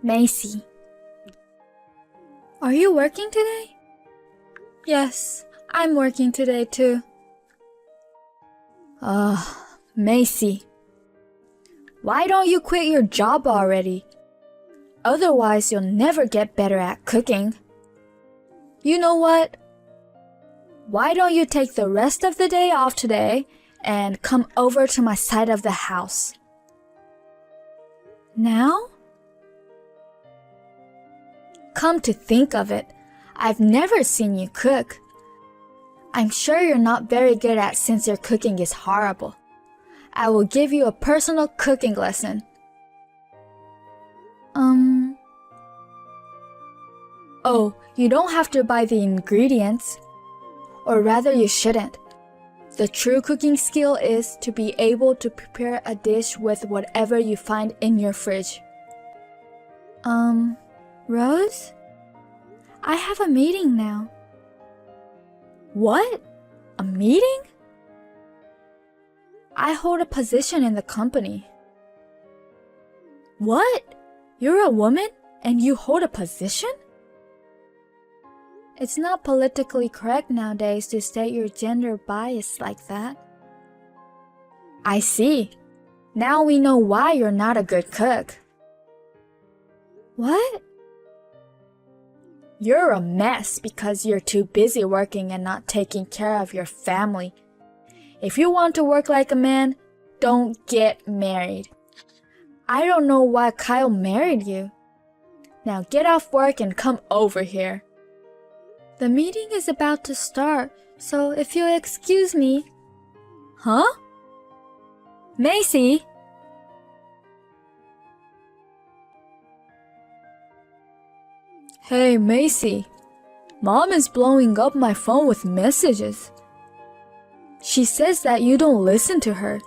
Macy. Are you working today? Yes, I'm working today too. Macy. Why don't you quit your job already? Otherwise, you'll never get better at cooking. You know what? Why don't you take the rest of the day off today and come over to my side of the house? Now? Come to think of it, I've never seen you cook. I'm sure you're not very good at since your cooking is horrible. I will give you a personal cooking lesson. Oh, you don't have to buy the ingredients. Or rather, you shouldn't. The true cooking skill is to be able to prepare a dish with whatever you find in your fridge. Rose? I have a meeting now. What? A meeting? I hold a position in the company. What? You're a woman and you hold a position? It's not politically correct nowadays to state your gender bias like that. I see. Now we know why you're not a good cook. What? You're a mess because you're too busy working and not taking care of your family. If you want to work like a man, don't get married. I don't know why Kyle married you. Now get off work and come over here. The meeting is about to start, so if you'll excuse me. Huh? Macy? Hey, Macy. Mom is blowing up my phone with messages. She says that you don't listen to her,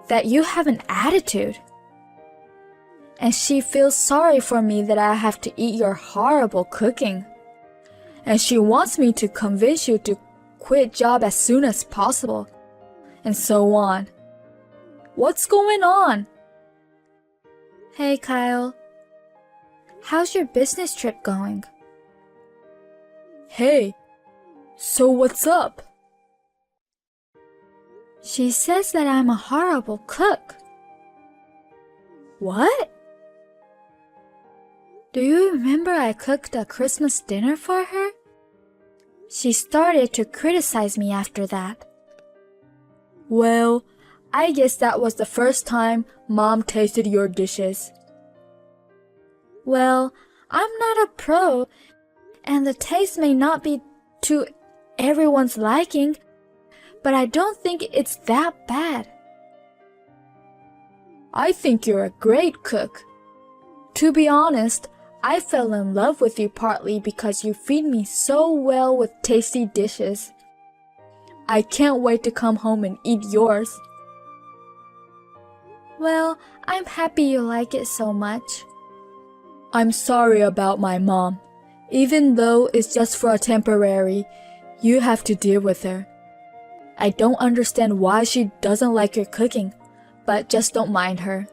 that you have an attitude. And she feels sorry for me that I have to eat your horrible cooking. And she wants me to convince you to quit job as soon as possible, and so on. What's going on? Hey, Kyle. How's your business trip going? Hey, so what's up? She says that I'm a horrible cook. What? Do you remember I cooked a Christmas dinner for her? She started to criticize me after that. Well, I guess that was the first time Mom tasted your dishes. Well, I'm not a pro, and the taste may not be to everyone's liking, but I don't think it's that bad. I think you're a great cook. To be honest, I fell in love with you partly because you feed me so well with tasty dishes. I can't wait to come home and eat yours. Well, I'm happy you like it so much. I'm sorry about my mom. Even though it's just for a temporary, you have to deal with her. I don't understand why she doesn't like your cooking, but just don't mind her.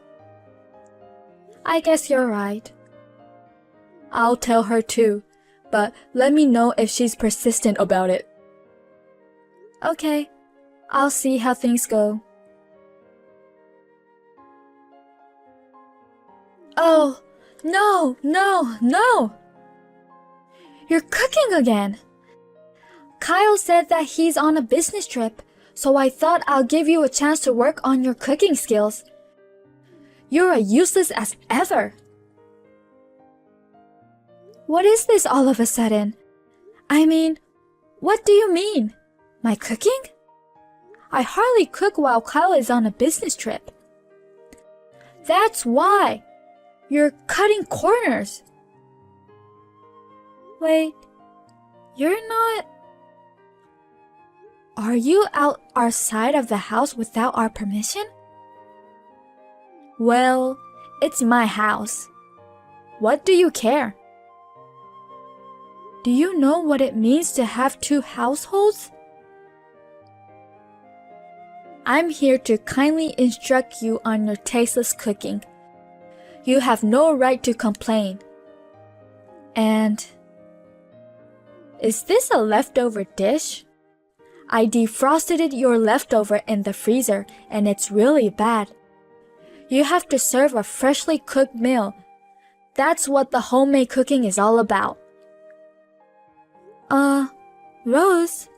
I guess you're right. I'll tell her too, but let me know if she's persistent about it. Okay, I'll see how things go. Oh, no! You're cooking again! Kyle said that he's on a business trip, so I thought I'll give you a chance to work on your cooking skills. You're as useless as ever. What is this all of a sudden? I mean, what do you mean? My cooking? I hardly cook while Kyle is on a business trip. That's why. You're cutting corners. Wait, you're not... Are you out our side of the house without our permission? Well, it's my house. What do you care? Do you know what it means to have two households? I'm here to kindly instruct you on your tasteless cooking. You have no right to complain. And is this a leftover dish? I defrosted your leftover in the freezer and it's really bad. You have to serve a freshly cooked meal. That's what the homemade cooking is all about. Rose?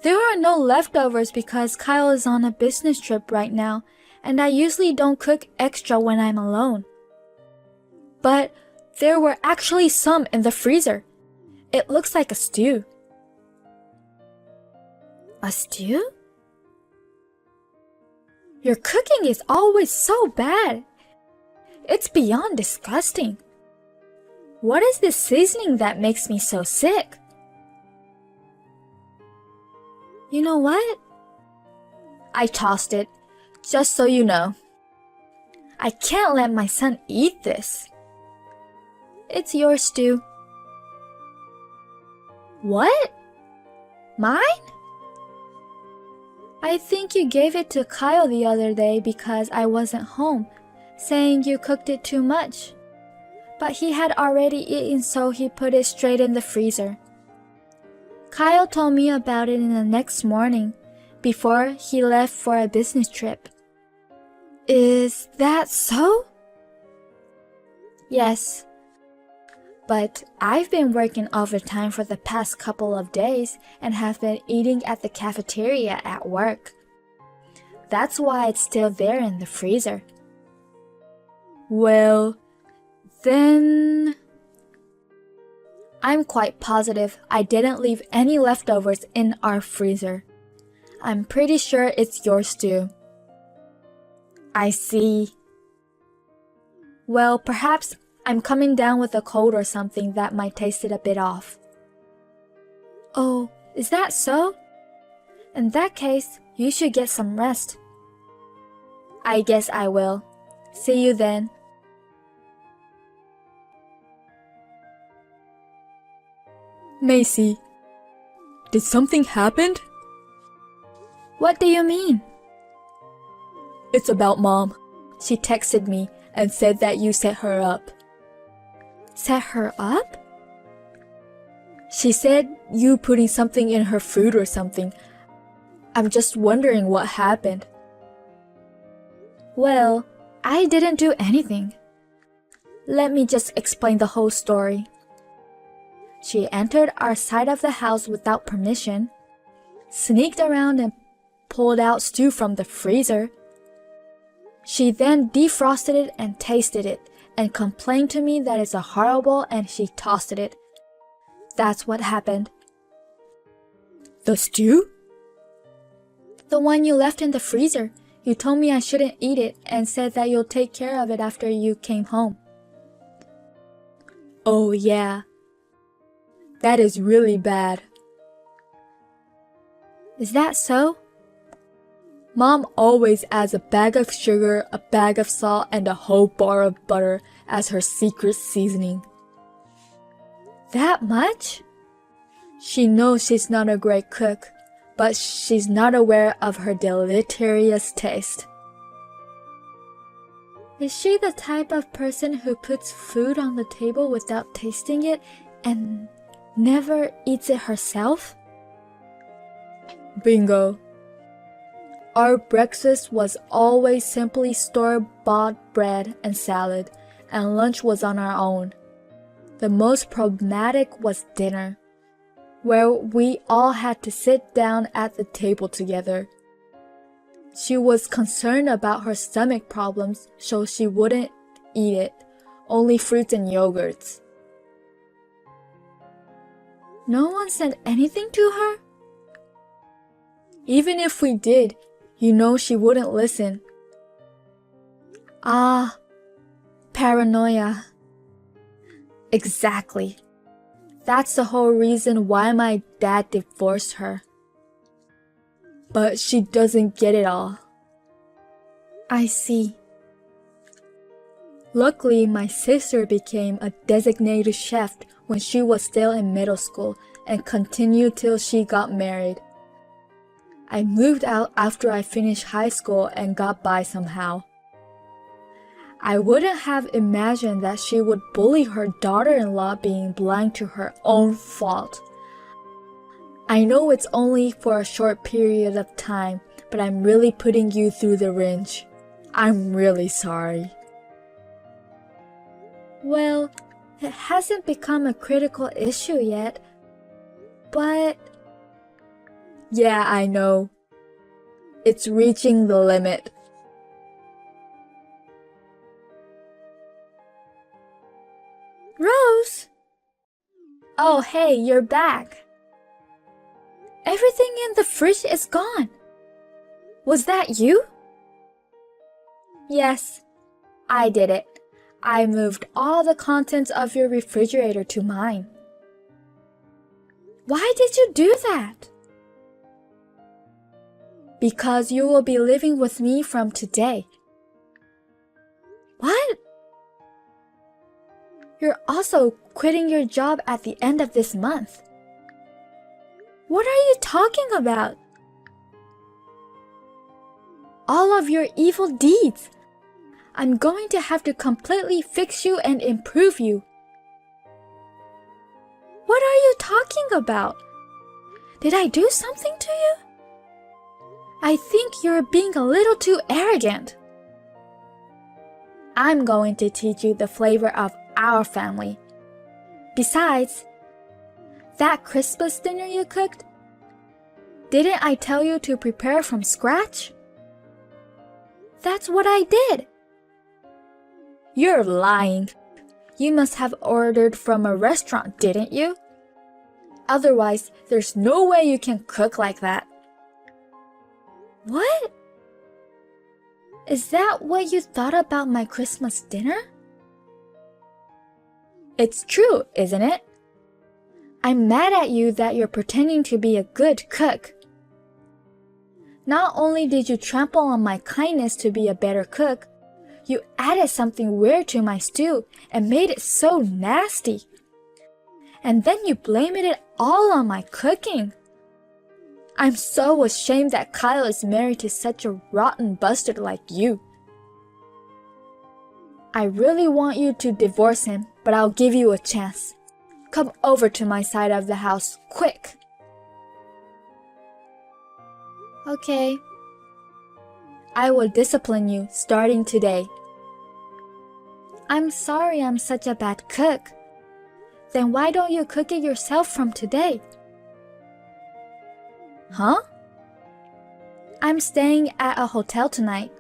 There are no leftovers because Kyle is on a business trip right now, and I usually don't cook extra when I'm alone. But there were actually some in the freezer. It looks like a stew. A stew? Your cooking is always so bad. It's beyond disgusting. What is this seasoning that makes me so sick? You know what? I tossed it, just so you know. I can't let my son eat this. It's your stew. What? Mine? I think you gave it to Kyle the other day because I wasn't home, saying you cooked it too much. But he had already eaten, so he put it straight in the freezer. Kyle told me about it in the next morning, before he left for a business trip. Is that so? Yes. But I've been working overtime for the past couple of days and have been eating at the cafeteria at work. That's why it's still there in the freezer. Well, then I'm quite positive I didn't leave any leftovers in our freezer. I'm pretty sure it's yours too. I see. Well, perhaps I'm coming down with a cold or something that might taste it a bit off. Oh, is that so? In that case, you should get some rest. I guess I will. See you then. Macy, did something happen? What do you mean? It's about Mom. She texted me and said that you set her up. Set her up? She said you putting something in her food or something. I'm just wondering what happened. Well, I didn't do anything. Let me just explain the whole story. She entered our side of the house without permission, sneaked around and pulled out stew from the freezer. She then defrosted it and tasted it and complained to me that it's horrible and she tossed it. That's what happened. The stew? The one you left in the freezer. You told me I shouldn't eat it and said that you'll take care of it after you came home. Oh yeah. That is really bad. Is that so? Mom always adds a bag of sugar, a bag of salt, and a whole bar of butter as her secret seasoning. That much? She knows she's not a great cook, but she's not aware of her deleterious taste. Is she the type of person who puts food on the table without tasting it and never eats it herself? Bingo. Our breakfast was always simply store-bought bread and salad, and lunch was on our own. The most problematic was dinner, where we all had to sit down at the table together. She was concerned about her stomach problems, so she wouldn't eat it, only fruits and yogurts. No one said anything to her? Even if we did, you know she wouldn't listen. Ah, paranoia. Exactly. That's the whole reason why my dad divorced her. But she doesn't get it all. I see. Luckily, my sister became a designated chef when she was still in middle school and continued till she got married. I moved out after I finished high school and got by somehow. I wouldn't have imagined that she would bully her daughter-in-law being blind to her own fault. I know it's only for a short period of time, but I'm really putting you through the wrench. I'm really sorry. Well, it hasn't become a critical issue yet, but... Yeah, I know. It's reaching the limit. Rose! Oh, hey, you're back. Everything in the fridge is gone. Was that you? Yes, I did it. I moved all the contents of your refrigerator to mine. Why did you do that? Because you will be living with me from today. What? You're also quitting your job at the end of this month. What are you talking about? All of your evil deeds. I'm going to have to completely fix you and improve you. What are you talking about? Did I do something to you? I think you're being a little too arrogant. I'm going to teach you the flavor of our family. Besides, that Christmas dinner you cooked, didn't I tell you to prepare from scratch? That's what I did. You're lying. You must have ordered from a restaurant, didn't you? Otherwise, there's no way you can cook like that. What? Is that what you thought about my Christmas dinner? It's true, isn't it? I'm mad at you that you're pretending to be a good cook. Not only did you trample on my kindness to be a better cook, you added something weird to my stew and made it so nasty. And then you blamed it all on my cooking. I'm so ashamed that Kyle is married to such a rotten bastard like you. I really want you to divorce him, but I'll give you a chance. Come over to my side of the house, quick. Okay. I will discipline you starting today. I'm sorry I'm such a bad cook. Then why don't you cook it yourself from today? Huh? I'm staying at a hotel tonight.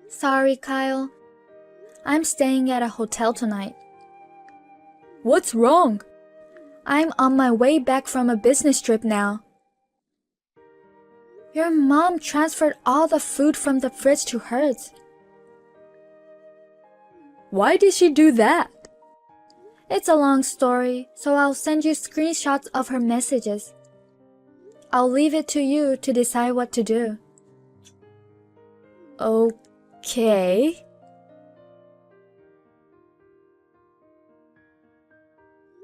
Sorry, Kyle. I'm staying at a hotel tonight. What's wrong? I'm on my way back from a business trip now. Your mom transferred all the food from the fridge to hers. Why did she do that? It's a long story, so I'll send you screenshots of her messages. I'll leave it to you to decide what to do. Okay.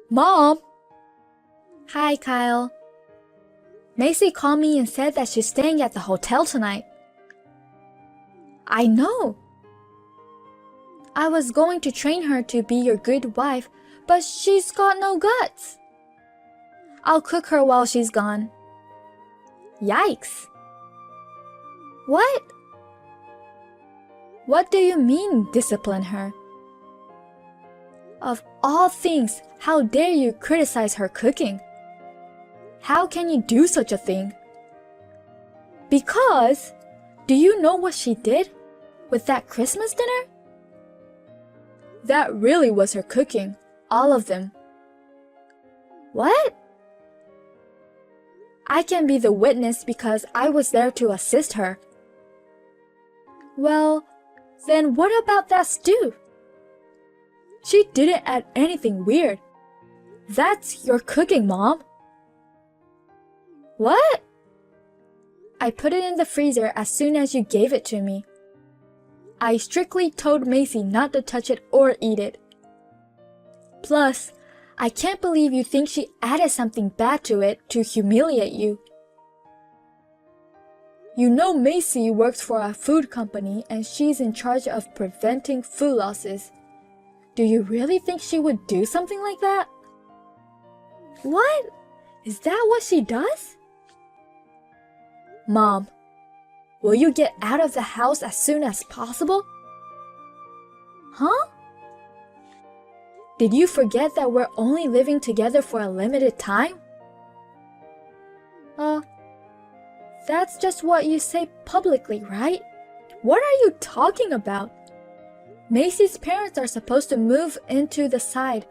Mom! Hi, Kyle. Macy called me and said that she's staying at the hotel tonight. I know. I was going to train her to be your good wife, but she's got no guts. I'll cook her while she's gone. Yikes. What? What do you mean, discipline her? Of all things, how dare you criticize her cooking? How can you do such a thing? Because, do you know what she did with that Christmas dinner? That really was her cooking, all of them. What? I can be the witness because I was there to assist her. Well, then what about that stew? She didn't add anything weird. That's your cooking, Mom. What? I put it in the freezer as soon as you gave it to me. I strictly told Macy not to touch it or eat it. Plus, I can't believe you think she added something bad to it to humiliate you. You know Macy works for a food company and she's in charge of preventing food losses. Do you really think she would do something like that? What? Is that what she does? Mom, will you get out of the house as soon as possible? Huh? Did you forget that we're only living together for a limited time? That's just what you say publicly, right? What are you talking about? Macy's parents are supposed to move into the side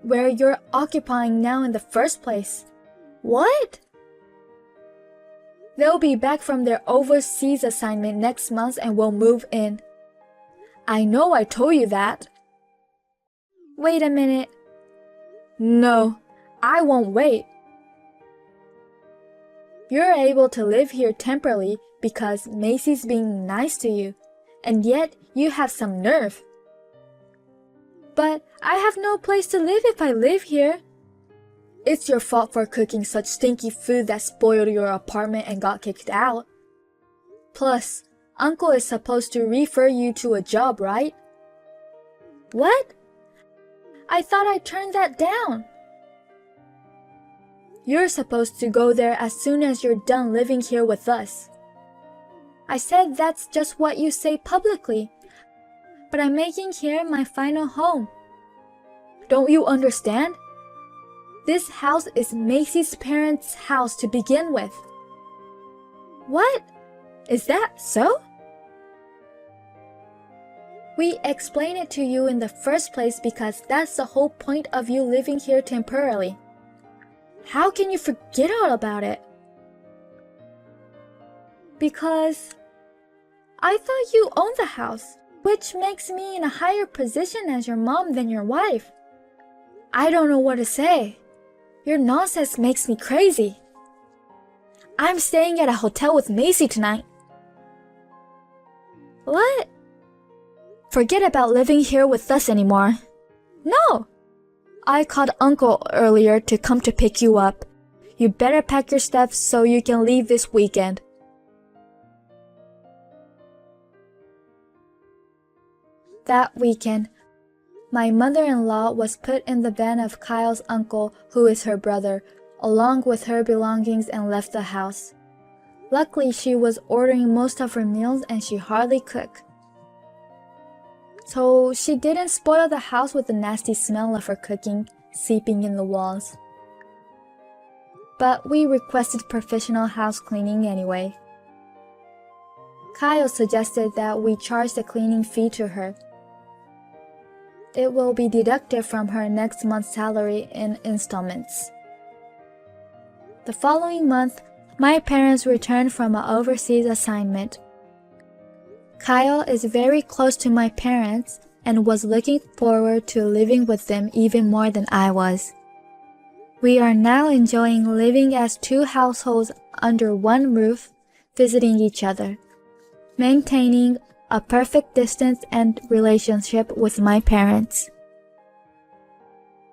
where you're occupying now in the first place. What? They'll be back from their overseas assignment next month and will move in. I know I told you that. Wait a minute. No, I won't wait. You're able to live here temporarily because Macy's being nice to you, and yet you have some nerve. But I have no place to live if I live here. It's your fault for cooking such stinky food that spoiled your apartment and got kicked out. Plus, Uncle is supposed to refer you to a job, right? What? I thought I turned that down. You're supposed to go there as soon as you're done living here with us. I said that's just what you say publicly, but I'm making here my final home. Don't you understand? This house is Macy's parents' house to begin with. What? Is that so? We explained it to you in the first place because that's the whole point of you living here temporarily. How can you forget all about it? Because I thought you owned the house, which makes me in a higher position as your mom than your wife. I don't know what to say. Your nonsense makes me crazy. I'm staying at a hotel with Macy tonight. What? Forget about living here with us anymore. No! I called Uncle earlier to come to pick you up. You better pack your stuff so you can leave this weekend. That weekend, my mother-in-law was put in the van of Kyle's uncle, who is her brother, along with her belongings and left the house. Luckily, she was ordering most of her meals and she hardly cooked. So she didn't spoil the house with the nasty smell of her cooking seeping in the walls. But we requested professional house cleaning anyway. Kyle suggested that we charge the cleaning fee to her. It will be deducted from her next month's salary in installments. The following month, my parents returned from an overseas assignment. Kyle is very close to my parents and was looking forward to living with them even more than I was. We are now enjoying living as two households under one roof, visiting each other, maintaining a perfect distance and relationship with my parents.